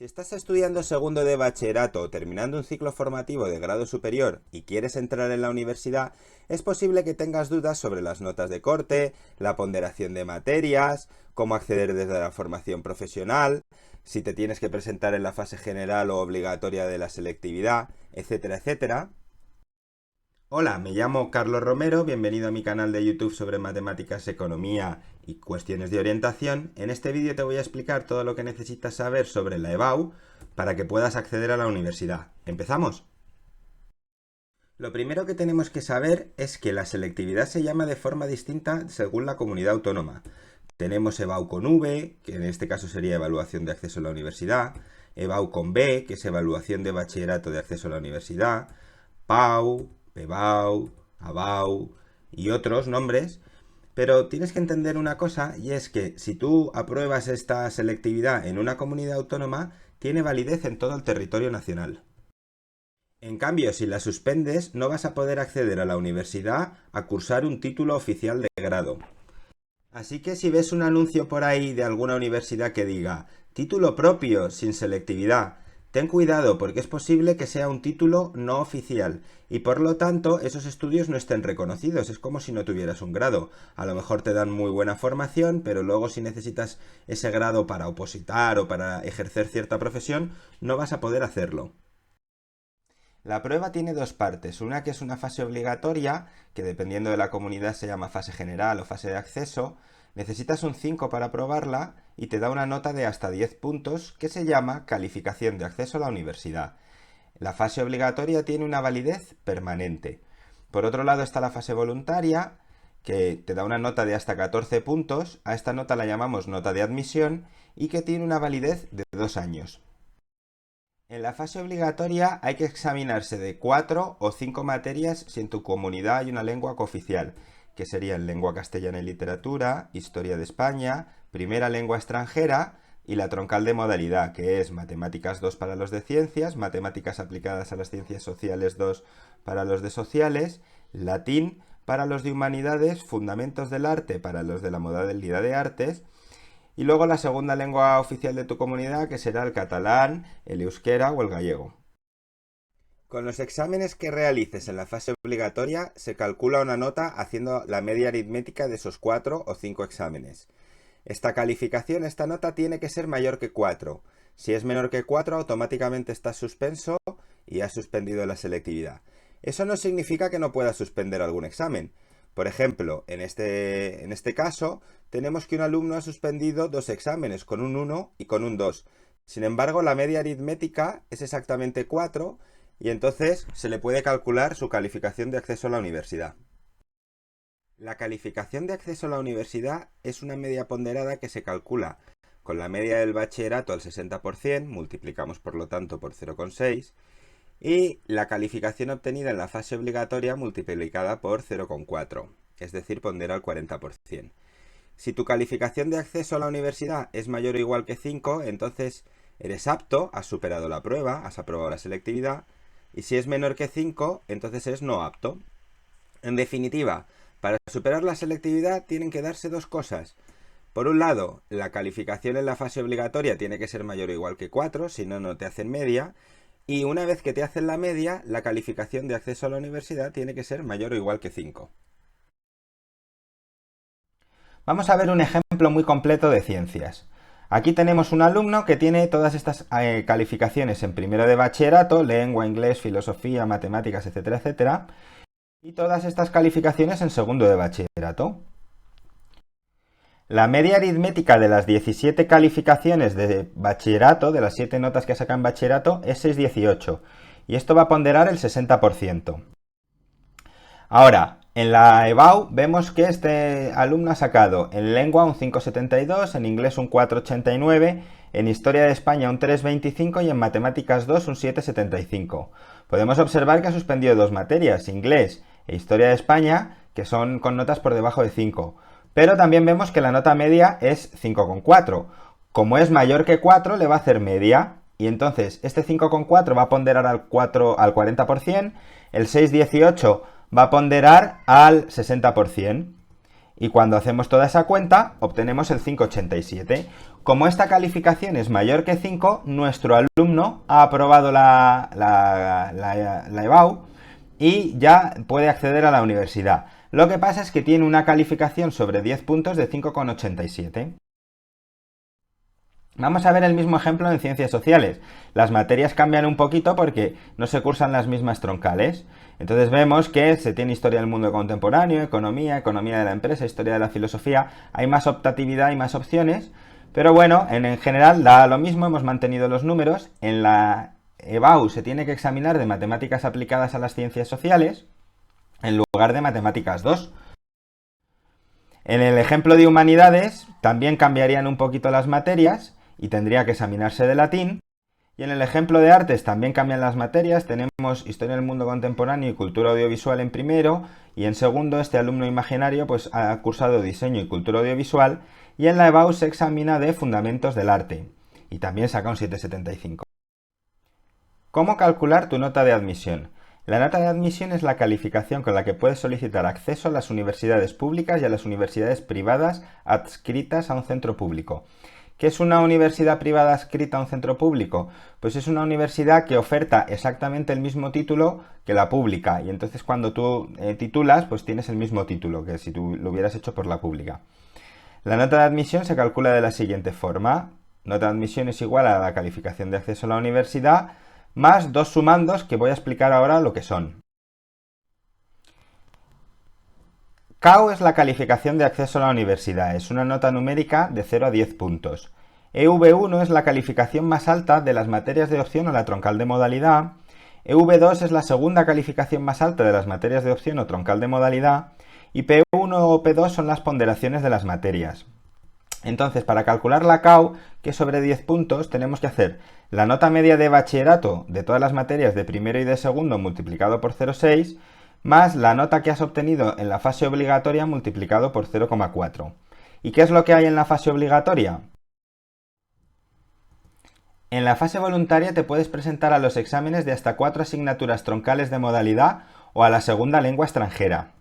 Si estás estudiando segundo de bachillerato o terminando un ciclo formativo de grado superior y quieres entrar en la universidad, es posible que tengas dudas sobre las notas de corte, la ponderación de materias, cómo acceder desde la formación profesional, si te tienes que presentar en la fase general o obligatoria de la selectividad, etcétera, etcétera. Hola, me llamo Carlos Romero, bienvenido a mi canal de YouTube sobre matemáticas, economía y cuestiones de orientación. En este vídeo te voy a explicar todo lo que necesitas saber sobre la EBAU para que puedas acceder a la universidad. ¿Empezamos? Lo primero que tenemos que saber es que la selectividad se llama de forma distinta según la comunidad autónoma. Tenemos EBAU con V, que en este caso sería evaluación de acceso a la universidad, EBAU con B, que es evaluación de bachillerato de acceso a la universidad, PAU, PBAU, ABAU y otros nombres, pero tienes que entender una cosa, y es que si tú apruebas esta selectividad en una comunidad autónoma, tiene validez en todo el territorio nacional. En cambio, si la suspendes, no vas a poder acceder a la universidad a cursar un título oficial de grado. Así que si ves un anuncio por ahí de alguna universidad que diga título propio sin selectividad, ten cuidado porque es posible que sea un título no oficial y por lo tanto esos estudios no estén reconocidos. Es como si no tuvieras un grado. A lo mejor te dan muy buena formación, pero luego si necesitas ese grado para opositar o para ejercer cierta profesión, no vas a poder hacerlo. La prueba tiene dos partes, una que es una fase obligatoria, que dependiendo de la comunidad se llama fase general o fase de acceso. Necesitas un 5 para aprobarla y te da una nota de hasta 10 puntos que se llama calificación de acceso a la universidad. La fase obligatoria tiene una validez permanente. Por otro lado está la fase voluntaria, que te da una nota de hasta 14 puntos, a esta nota la llamamos nota de admisión y que tiene una validez de 2 años. En la fase obligatoria hay que examinarse de 4 o 5 materias si en tu comunidad hay una lengua cooficial, que serían lengua castellana y literatura, historia de España, primera lengua extranjera y la troncal de modalidad, que es matemáticas 2 para los de ciencias, matemáticas aplicadas a las ciencias sociales 2 para los de sociales, latín para los de humanidades, fundamentos del arte para los de la modalidad de artes, y luego la segunda lengua oficial de tu comunidad, que será el catalán, el euskera o el gallego. Con los exámenes que realices en la fase obligatoria se calcula una nota haciendo la media aritmética de esos 4 o 5 exámenes. Esta calificación, esta nota tiene que ser mayor que 4. Si es menor que 4, automáticamente estás suspenso y has suspendido la selectividad. Eso no significa que no puedas suspender algún examen. Por ejemplo, en este caso, tenemos que un alumno ha suspendido 2 exámenes, con un 1 y con un 2. Sin embargo, la media aritmética es exactamente 4 y entonces se le puede calcular su calificación de acceso a la universidad. La calificación de acceso a la universidad es una media ponderada que se calcula con la media del bachillerato al 60%, multiplicamos por lo tanto por 0,6, y la calificación obtenida en la fase obligatoria multiplicada por 0,4, es decir, pondera al 40%. Si tu calificación de acceso a la universidad es mayor o igual que 5, entonces eres apto, has superado la prueba, has aprobado la selectividad, y si es menor que 5, entonces eres no apto. En definitiva, para superar la selectividad tienen que darse dos cosas. Por un lado, la calificación en la fase obligatoria tiene que ser mayor o igual que 4, si no, no te hacen media. Y una vez que te hacen la media, la calificación de acceso a la universidad tiene que ser mayor o igual que 5. Vamos a ver un ejemplo muy completo de ciencias. Aquí tenemos un alumno que tiene todas estas calificaciones en primero de bachillerato, lengua, inglés, filosofía, matemáticas, etcétera, etcétera, y todas estas calificaciones en segundo de bachillerato. La media aritmética de las 17 calificaciones de bachillerato, de las 7 notas que saca en bachillerato, es 6,18. Y esto va a ponderar el 60%. Ahora, en la EBAU vemos que este alumno ha sacado en lengua un 5,72, en inglés un 4,89, en historia de España un 3,25 y en matemáticas 2 un 7,75. Podemos observar que ha suspendido 2 materias, inglés e historia de España, que son con notas por debajo de 5. Pero también vemos que la nota media es 5,4. Como es mayor que 4, le va a hacer media. Y entonces este 5,4 va a ponderar al 40%, el 6,18 va a ponderar al 60%. Y cuando hacemos toda esa cuenta, obtenemos el 5,87. Como esta calificación es mayor que 5, nuestro alumno ha aprobado la EBAU y ya puede acceder a la universidad. Lo que pasa es que tiene una calificación sobre 10 puntos de 5,87. Vamos a ver el mismo ejemplo en ciencias sociales. Las materias cambian un poquito porque no se cursan las mismas troncales. Entonces vemos que se tiene historia del mundo contemporáneo, economía, economía de la empresa, historia de la filosofía. Hay más optatividad y más opciones. Pero bueno, en general da lo mismo, hemos mantenido los números. En la EBAU se tiene que examinar de matemáticas aplicadas a las ciencias sociales en lugar de matemáticas 2. En el ejemplo de humanidades también cambiarían un poquito las materias y tendría que examinarse de latín. Y en el ejemplo de artes también cambian las materias, tenemos historia del mundo contemporáneo y cultura audiovisual en primero, y en segundo este alumno imaginario pues ha cursado diseño y cultura audiovisual, y en la EBAU se examina de fundamentos del arte, y también saca un 7,75. ¿Cómo calcular tu nota de admisión? La nota de admisión es la calificación con la que puedes solicitar acceso a las universidades públicas y a las universidades privadas adscritas a un centro público. ¿Qué es una universidad privada adscrita a un centro público? Pues es una universidad que oferta exactamente el mismo título que la pública, y entonces cuando tú titulas, pues tienes el mismo título que si tú lo hubieras hecho por la pública. La nota de admisión se calcula de la siguiente forma. Nota de admisión es igual a la calificación de acceso a la universidad más dos sumandos que voy a explicar ahora lo que son. CAU es la calificación de acceso a la universidad, es una nota numérica de 0 a 10 puntos. EV1 es la calificación más alta de las materias de opción o la troncal de modalidad. EV2 es la segunda calificación más alta de las materias de opción o troncal de modalidad. Y P1 o P2 son las ponderaciones de las materias. Entonces, para calcular la CAU, que es sobre 10 puntos, tenemos que hacer la nota media de bachillerato de todas las materias de primero y de segundo multiplicado por 0,6 más la nota que has obtenido en la fase obligatoria multiplicado por 0,4. ¿Y qué es lo que hay en la fase obligatoria? En la fase voluntaria te puedes presentar a los exámenes de hasta 4 asignaturas troncales de modalidad o a la segunda lengua extranjera.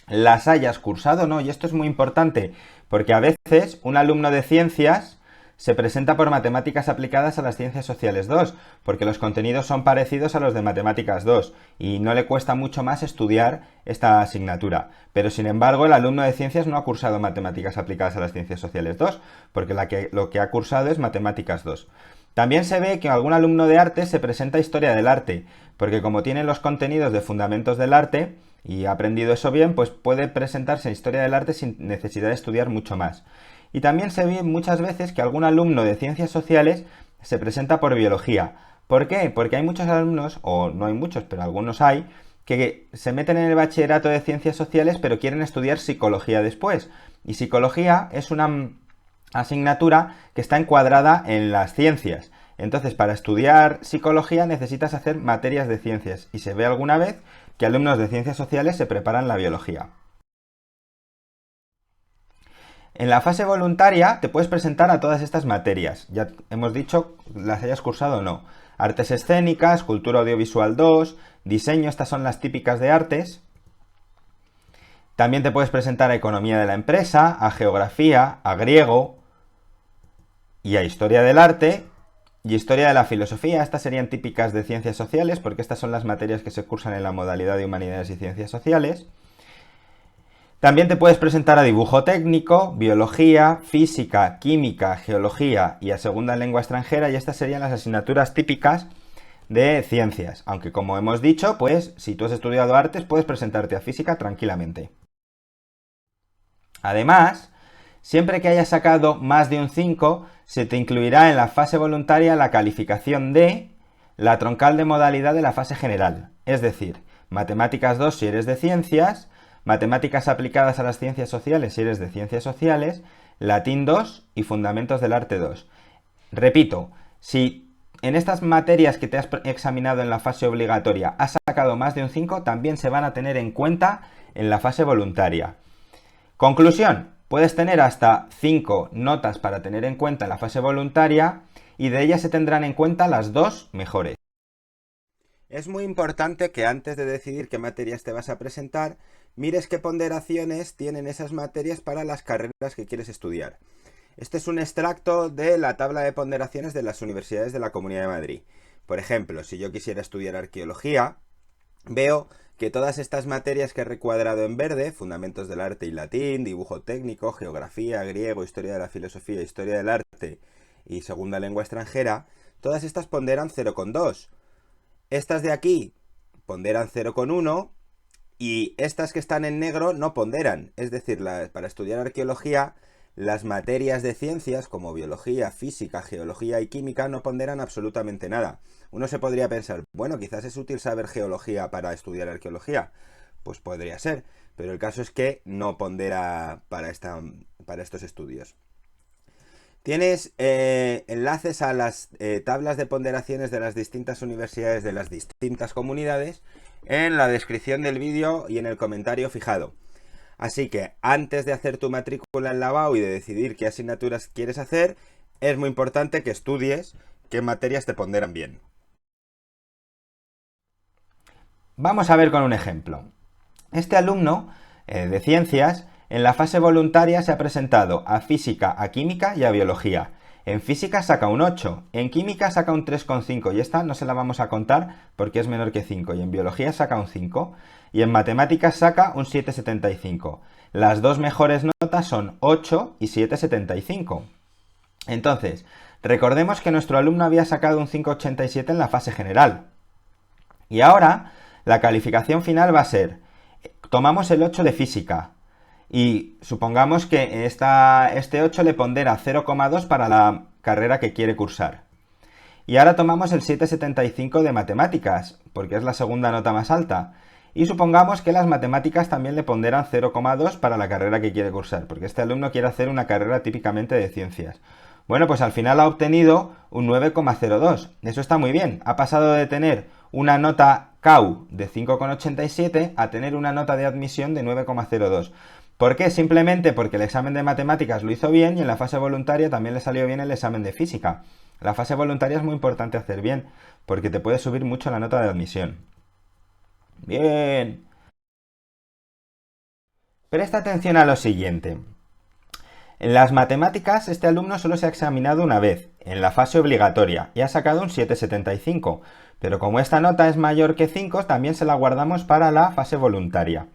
Las hayas cursado o no, y esto es muy importante, porque a veces un alumno de ciencias se presenta por matemáticas aplicadas a las ciencias sociales 2, porque los contenidos son parecidos a los de matemáticas 2 y no le cuesta mucho más estudiar esta asignatura. Pero sin embargo el alumno de ciencias no ha cursado matemáticas aplicadas a las ciencias sociales 2, porque lo que ha cursado es matemáticas 2. También se ve que algún alumno de arte se presenta a historia del arte, porque como tiene los contenidos de fundamentos del arte y ha aprendido eso bien, pues puede presentarse a historia del arte sin necesidad de estudiar mucho más. Y también se ve muchas veces que algún alumno de ciencias sociales se presenta por biología. ¿Por qué? Porque hay muchos alumnos, o no hay muchos, pero algunos hay, que se meten en el bachillerato de ciencias sociales pero quieren estudiar psicología después. Y psicología es una asignatura que está encuadrada en las ciencias. Entonces, para estudiar psicología necesitas hacer materias de ciencias, y se ve alguna vez que alumnos de ciencias sociales se preparan la biología. En la fase voluntaria te puedes presentar a todas estas materias. Ya hemos dicho las hayas cursado o no. Artes escénicas, cultura audiovisual 2, diseño, estas son las típicas de artes. También te puedes presentar a economía de la empresa, a geografía, a griego y a historia del arte y historia de la filosofía. Estas serían típicas de ciencias sociales porque estas son las materias que se cursan en la modalidad de humanidades y ciencias sociales. También te puedes presentar a dibujo técnico, biología, física, química, geología y a segunda lengua extranjera, y estas serían las asignaturas típicas de ciencias. Aunque como hemos dicho, pues si tú has estudiado artes puedes presentarte a física tranquilamente. Además, siempre que hayas sacado más de un 5, se te incluirá en la fase voluntaria la calificación de la troncal de modalidad de la fase general. Es decir, matemáticas 2 si eres de ciencias, matemáticas aplicadas a las ciencias sociales si eres de ciencias sociales, latín 2 y fundamentos del arte 2. Repito, si en estas materias que te has examinado en la fase obligatoria has sacado más de un 5, también se van a tener en cuenta en la fase voluntaria. Conclusión, puedes tener hasta 5 notas para tener en cuenta en la fase voluntaria y de ellas se tendrán en cuenta las 2 mejores. Es muy importante que antes de decidir qué materias te vas a presentar, mires qué ponderaciones tienen esas materias para las carreras que quieres estudiar. Este es un extracto de la tabla de ponderaciones de las universidades de la Comunidad de Madrid. Por ejemplo, si yo quisiera estudiar arqueología, veo que todas estas materias que he recuadrado en verde, fundamentos del arte y latín, dibujo técnico, geografía, griego, historia de la filosofía, historia del arte y segunda lengua extranjera, todas estas ponderan 0,2. Estas de aquí ponderan 0,1 y estas que están en negro no ponderan. Es decir, para estudiar arqueología, las materias de ciencias como biología, física, geología y química no ponderan absolutamente nada. Uno se podría pensar, bueno, quizás es útil saber geología para estudiar arqueología. Pues podría ser, pero el caso es que no pondera para estos estudios. Tienes enlaces a las tablas de ponderaciones de las distintas universidades de las distintas comunidades en la descripción del vídeo y en el comentario fijado. Así que antes de hacer tu matrícula en la BAU y de decidir qué asignaturas quieres hacer, es muy importante que estudies qué materias te ponderan bien. Vamos a ver con un ejemplo. Este alumno de ciencias en la fase voluntaria se ha presentado a física, a química y a biología. En física saca un 8, en química saca un 3,5 y esta no se la vamos a contar porque es menor que 5 y en biología saca un 5 y en matemáticas saca un 7,75. Las dos mejores notas son 8 y 7,75. Entonces, recordemos que nuestro alumno había sacado un 5,87 en la fase general. Y ahora la calificación final va a ser, tomamos el 8 de física y supongamos que este 8 le pondera 0,2 para la carrera que quiere cursar. Y ahora tomamos el 7,75 de matemáticas, porque es la segunda nota más alta. Y supongamos que las matemáticas también le ponderan 0,2 para la carrera que quiere cursar, porque este alumno quiere hacer una carrera típicamente de ciencias. Bueno, pues al final ha obtenido un 9,02. Eso está muy bien. Ha pasado de tener una nota CAU de 5,87 a tener una nota de admisión de 9,02. ¿Por qué? Simplemente porque el examen de matemáticas lo hizo bien y en la fase voluntaria también le salió bien el examen de física. La fase voluntaria es muy importante hacer bien, porque te puede subir mucho la nota de admisión. Bien. Presta atención a lo siguiente. En las matemáticas, este alumno solo se ha examinado una vez, en la fase obligatoria, y ha sacado un 7,75. Pero como esta nota es mayor que 5, también se la guardamos para la fase voluntaria.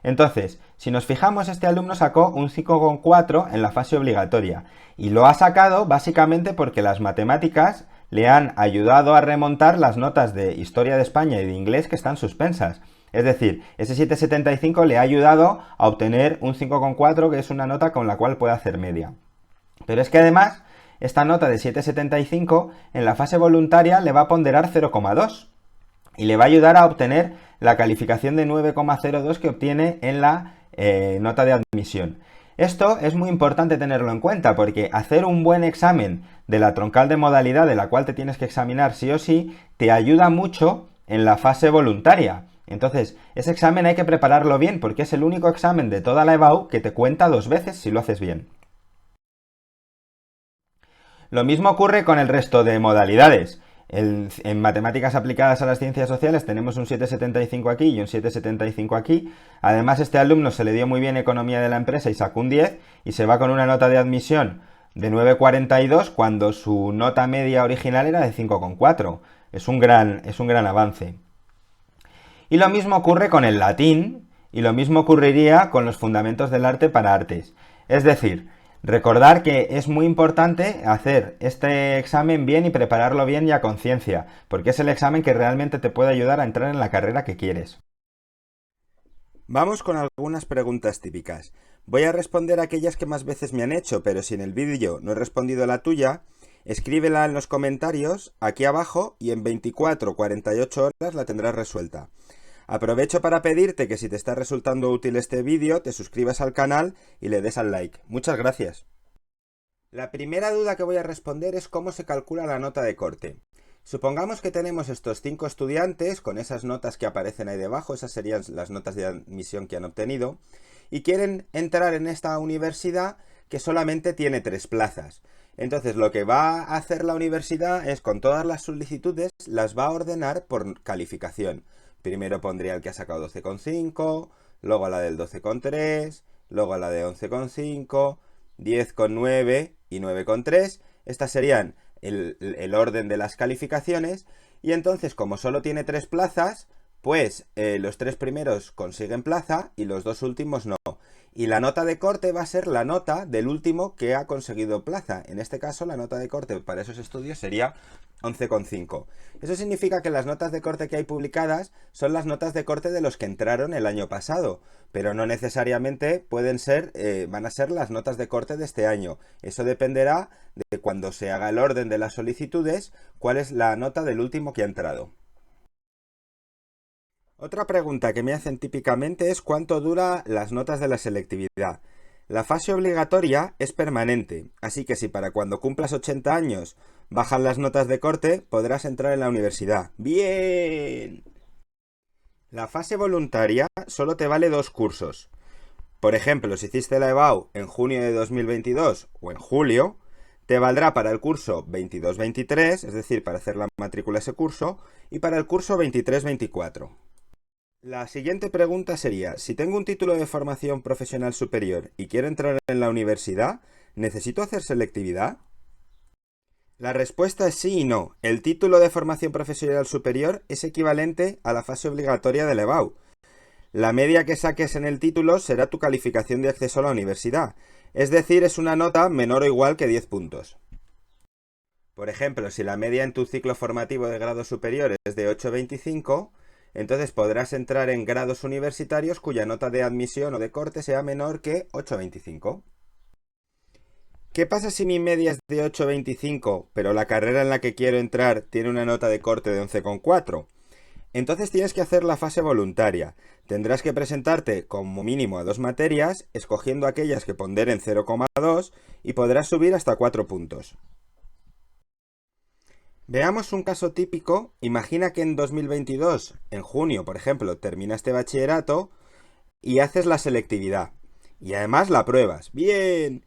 Entonces, si nos fijamos, este alumno sacó un 5,4 en la fase obligatoria y lo ha sacado básicamente porque las matemáticas le han ayudado a remontar las notas de Historia de España y de Inglés que están suspensas. Es decir, ese 7,75 le ha ayudado a obtener un 5,4, que es una nota con la cual puede hacer media. Pero es que además, esta nota de 7,75 en la fase voluntaria le va a ponderar 0,2 y le va a ayudar a obtener la calificación de 9,02 que obtiene en la nota de admisión. Esto es muy importante tenerlo en cuenta porque hacer un buen examen de la troncal de modalidad de la cual te tienes que examinar sí o sí te ayuda mucho en la fase voluntaria. Entonces, ese examen hay que prepararlo bien porque es el único examen de toda la EBAU que te cuenta 2 veces si lo haces bien. Lo mismo ocurre con el resto de modalidades. En matemáticas aplicadas a las ciencias sociales tenemos un 7,75 aquí y un 7,75 aquí. Además, este alumno se le dio muy bien economía de la empresa y sacó un 10 y se va con una nota de admisión de 9,42 cuando su nota media original era de 5,4. Es un gran avance. Y lo mismo ocurre con el latín y lo mismo ocurriría con los fundamentos del arte para artes. Es decir, recordar que es muy importante hacer este examen bien y prepararlo bien y a conciencia, porque es el examen que realmente te puede ayudar a entrar en la carrera que quieres. Vamos con algunas preguntas típicas. Voy a responder aquellas que más veces me han hecho, pero si en el vídeo no he respondido la tuya, escríbela en los comentarios aquí abajo y en 24-48 horas la tendrás resuelta. Aprovecho para pedirte que si te está resultando útil este vídeo, te suscribas al canal y le des al like. Muchas gracias. La primera duda que voy a responder es cómo se calcula la nota de corte. Supongamos que tenemos estos 5 estudiantes con esas notas que aparecen ahí debajo, esas serían las notas de admisión que han obtenido, y quieren entrar en esta universidad que solamente tiene 3 plazas. Entonces lo que va a hacer la universidad es, con todas las solicitudes, las va a ordenar por calificación. Primero pondría el que ha sacado 12,5, luego a la del 12,3, luego a la de 11,5, 10,9 y 9,3. Estas serían el orden de las calificaciones. Y entonces, como solo tiene 3 plazas, pues los 3 primeros consiguen plaza y los 2 últimos no. Y la nota de corte va a ser la nota del último que ha conseguido plaza. En este caso, la nota de corte para esos estudios sería 11,5. Eso significa que las notas de corte que hay publicadas son las notas de corte de los que entraron el año pasado, pero no necesariamente van a ser las notas de corte de este año. Eso dependerá de cuando se haga el orden de las solicitudes, cuál es la nota del último que ha entrado. Otra pregunta que me hacen típicamente es cuánto dura las notas de la selectividad. La fase obligatoria es permanente, así que si para cuando cumplas 80 años bajan las notas de corte, podrás entrar en la universidad. ¡Bien! La fase voluntaria solo te vale 2 cursos. Por ejemplo, si hiciste la EBAU en junio de 2022 o en julio, te valdrá para el curso 22-23, es decir, para hacer la matrícula ese curso, y para el curso 23-24. La siguiente pregunta sería, si tengo un título de formación profesional superior y quiero entrar en la universidad, ¿necesito hacer selectividad? La respuesta es sí y no. El título de formación profesional superior es equivalente a la fase obligatoria del EBAU. La media que saques en el título será tu calificación de acceso a la universidad, es decir, es una nota menor o igual que 10 puntos. Por ejemplo, si la media en tu ciclo formativo de grado superior es de 8,25, entonces podrás entrar en grados universitarios cuya nota de admisión o de corte sea menor que 8,25. ¿Qué pasa si mi media es de 8,25, pero la carrera en la que quiero entrar tiene una nota de corte de 11,4? Entonces tienes que hacer la fase voluntaria. Tendrás que presentarte como mínimo a 2 materias, escogiendo aquellas que ponderen 0,2 y podrás subir hasta 4 puntos. Veamos un caso típico. Imagina que en 2022, en junio, por ejemplo, terminaste bachillerato y haces la selectividad. Y además la pruebas. ¡Bien!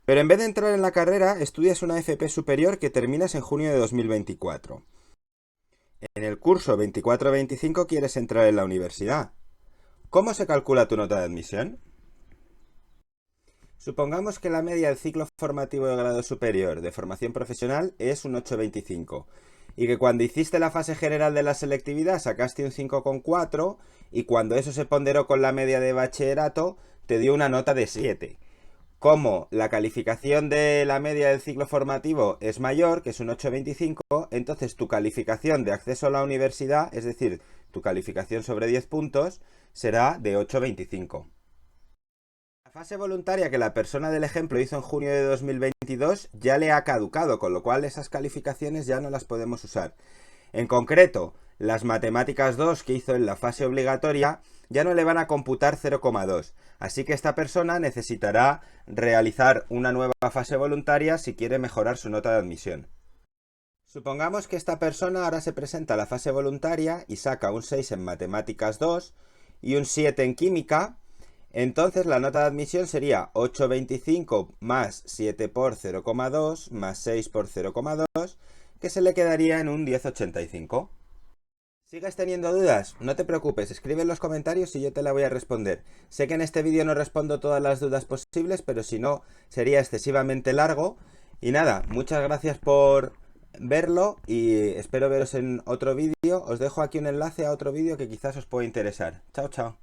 Pero en vez de entrar en la carrera, estudias una FP superior que terminas en junio de 2024. En el curso 24-25 quieres entrar en la universidad. ¿Cómo se calcula tu nota de admisión? Supongamos que la media del ciclo formativo de grado superior de formación profesional es un 8,25 y que cuando hiciste la fase general de la selectividad sacaste un 5,4 y cuando eso se ponderó con la media de bachillerato te dio una nota de 7. Como la calificación de la media del ciclo formativo es mayor, que es un 8,25, entonces tu calificación de acceso a la universidad, es decir, tu calificación sobre 10 puntos, será de 8,25. La fase voluntaria que la persona del ejemplo hizo en junio de 2022 ya le ha caducado, con lo cual esas calificaciones ya no las podemos usar. En concreto, las matemáticas 2 que hizo en la fase obligatoria ya no le van a computar 0,2, así que esta persona necesitará realizar una nueva fase voluntaria si quiere mejorar su nota de admisión. Supongamos que esta persona ahora se presenta a la fase voluntaria y saca un 6 en matemáticas 2 y un 7 en química. Entonces la nota de admisión sería 8,25 más 7 por 0,2 más 6 por 0,2, que se le quedaría en un 10,85. ¿Sigues teniendo dudas? No te preocupes, escribe en los comentarios y yo te la voy a responder. Sé que en este vídeo no respondo todas las dudas posibles, pero si no sería excesivamente largo. Y nada, muchas gracias por verlo y espero veros en otro vídeo. Os dejo aquí un enlace a otro vídeo que quizás os pueda interesar. Chao, chao.